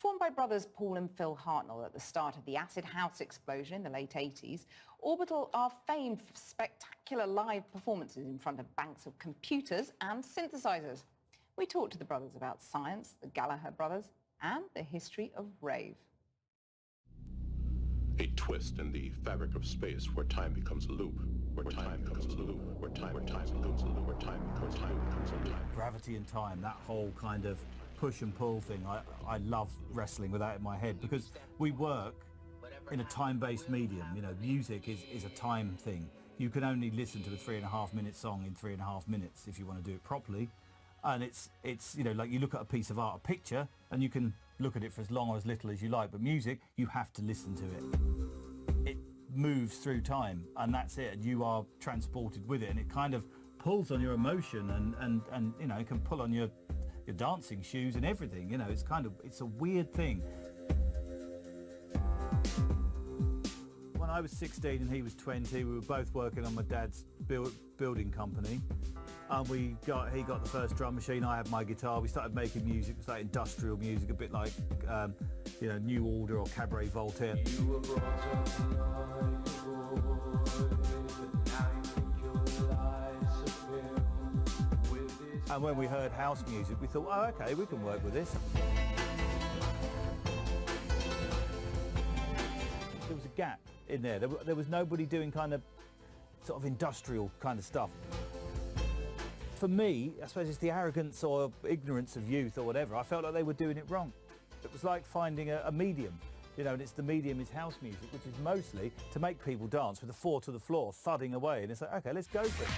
Formed by brothers Paul and Phil Hartnell at the start of the acid house explosion in the late 80s, Orbital are famed for spectacular live performances in front of banks of computers and synthesizers. We talked to the brothers about science, the Gallagher brothers, and the history of rave. A twist in the fabric of space where time becomes a loop, where time becomes a loop, where time becomes a loop, where time becomes a loop. Gravity and time, that whole kind of push and pull thing, I love wrestling with that in my head, because we work in a time-based medium. You know, music is a time thing. You can only listen to a 3.5-minute song in 3.5 minutes if you want to do it properly. And it's you know, like you look at a piece of art, a picture, and you can look at it for as long or as little as you like, but music, you have to listen to it. It moves through time, and that's it, and you are transported with it, and it kind of pulls on your emotion, and you know, it can pull on your dancing shoes and everything. You know, it's a weird thing. When I was 16 and he was 20, we were both working on my dad's building company. And he got the first drum machine, I had my guitar, we started making music. It was like industrial music, a bit like you know, New Order or Cabaret Voltaire. And when we heard house music, we thought, oh, okay, we can work with this. There was a gap in there. There was nobody doing kind of sort of industrial kind of stuff. For me, I suppose it's the arrogance or ignorance of youth or whatever. I felt like they were doing it wrong. It was like finding a medium, you know, and the medium is house music, which is mostly to make people dance with the 4 to the floor, thudding away. And it's like, okay, let's go for it.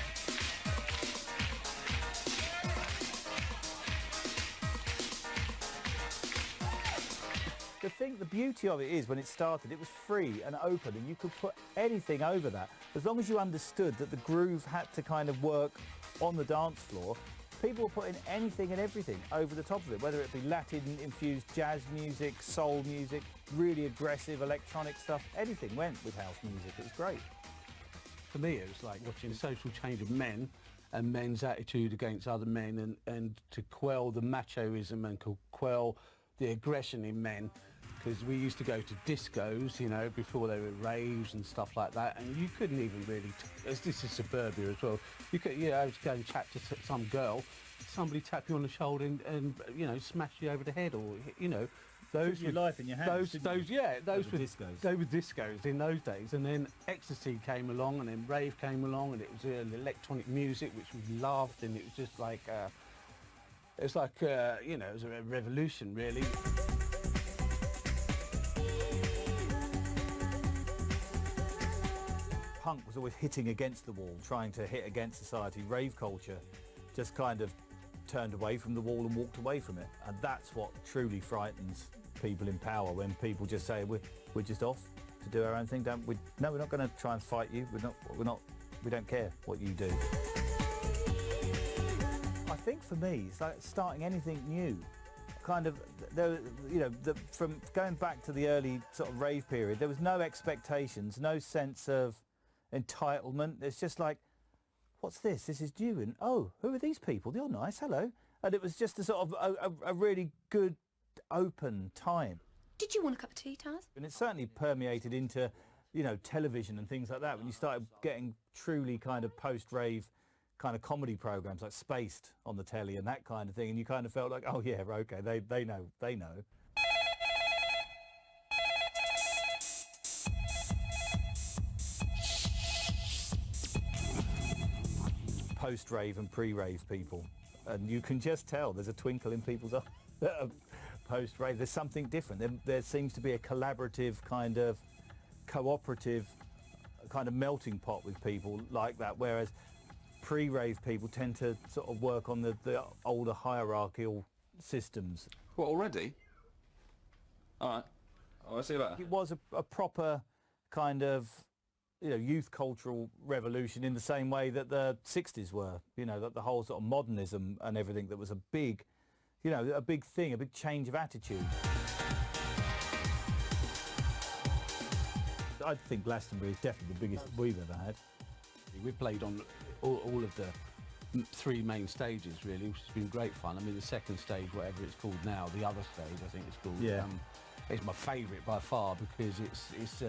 The beauty of it is, when it started, it was free and open, and you could put anything over that. As long as you understood that the groove had to kind of work on the dance floor, people were putting anything and everything over the top of it, whether it be Latin-infused jazz music, soul music, really aggressive electronic stuff, anything went with house music. It was great. For me, it was like watching the social change of men and men's attitude against other men, and to quell the machoism and to quell the aggression in men. Because we used to go to discos, you know, before there were raves and stuff like that, and you couldn't even really, as this is suburbia as well, you could, you know, go and chat to some girl, somebody tap you on the shoulder and you know, smash you over the head, or, you know, those your life in your hands. Those were discos. They were discos in those days, and then ecstasy came along, and then rave came along, and it was electronic music, which we loved, and it was just like, you know, it was a revolution, really. Punk was always hitting against the wall, trying to hit against society. Rave culture just kind of turned away from the wall and walked away from it. And that's what truly frightens people in power, when people just say, we're just off to do our own thing. No, we're not going to try and fight you. We don't care what you do. I think for me, it's like starting anything new. Kind of, you know, from going back to the early sort of rave period, there was no expectations, no sense of entitlement. It's just like, what's this? This is new, and oh, who are these people? You're nice, hello. And it was just a sort of a really good, open time. Did you want a cup of tea, Taz? And it certainly permeated into, you know, television and things like that. When you started getting truly kind of post-rave kind of comedy programs like Spaced on the telly and that kind of thing, and you kind of felt like, oh yeah, okay, they know. Post-rave and pre-rave people, and you can just tell there's a twinkle in people's eyes that are post-rave. There's something different. There seems to be a collaborative kind of cooperative kind of melting pot with people like that, whereas pre-rave people tend to sort of work on the older hierarchical systems. What, already? All right. Oh, I'll see you later. It was a proper kind of, you know, youth cultural revolution in the same way that the 60s were, you know, that the whole sort of modernism and everything, that was a big, you know, a big thing, a big change of attitude. I think Glastonbury is definitely the biggest we've ever had. We've played on all of the 3 main stages really, which has been great fun. I mean, the second stage, whatever it's called now, the other stage, I think it's called. Yeah. It's my favourite by far because it's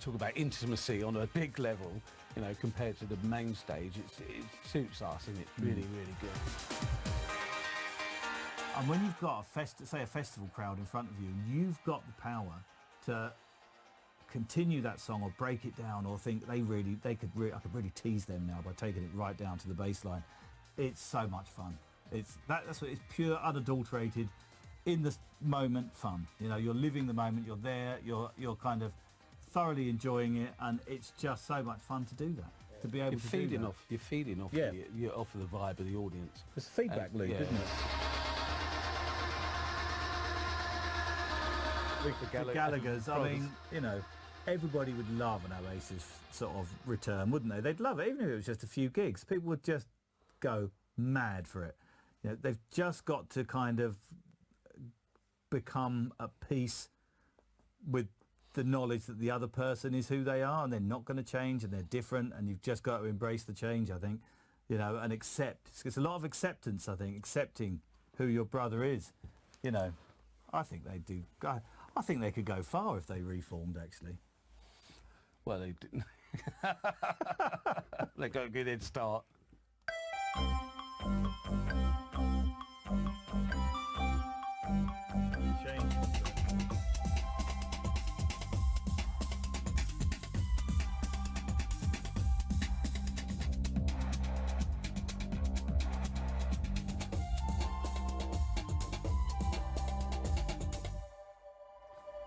talk about intimacy on a big level, you know, compared to the main stage. It suits us and it's really, really good. And when you've got a festival crowd in front of you, you've got the power to continue that song or break it down or think I could really tease them now by taking it right down to the bass line. It's so much fun. That's what it's pure, unadulterated, in the moment fun. You know, you're living the moment, you're there, you're kind of thoroughly enjoying it, and it's just so much fun to do that. To be able to do that. You're feeding off Yeah. you're off of the vibe of the audience. It's a feedback loop, yeah. isn't it? The Gallagher's, I mean, you know, everybody would love an Oasis sort of return, wouldn't they? They'd love it, even if it was just a few gigs. People would just go mad for it. You know, they've just got to kind of become at peace with the knowledge that the other person is who they are and they're not going to change and they're different, and you've just got to embrace the change, I think, you know, and accept. It's a lot of acceptance, I think, accepting who your brother is. You know, I think they do. I think they could go far if they reformed, actually. Well, they didn't. They got a good head start.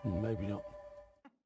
Maybe not.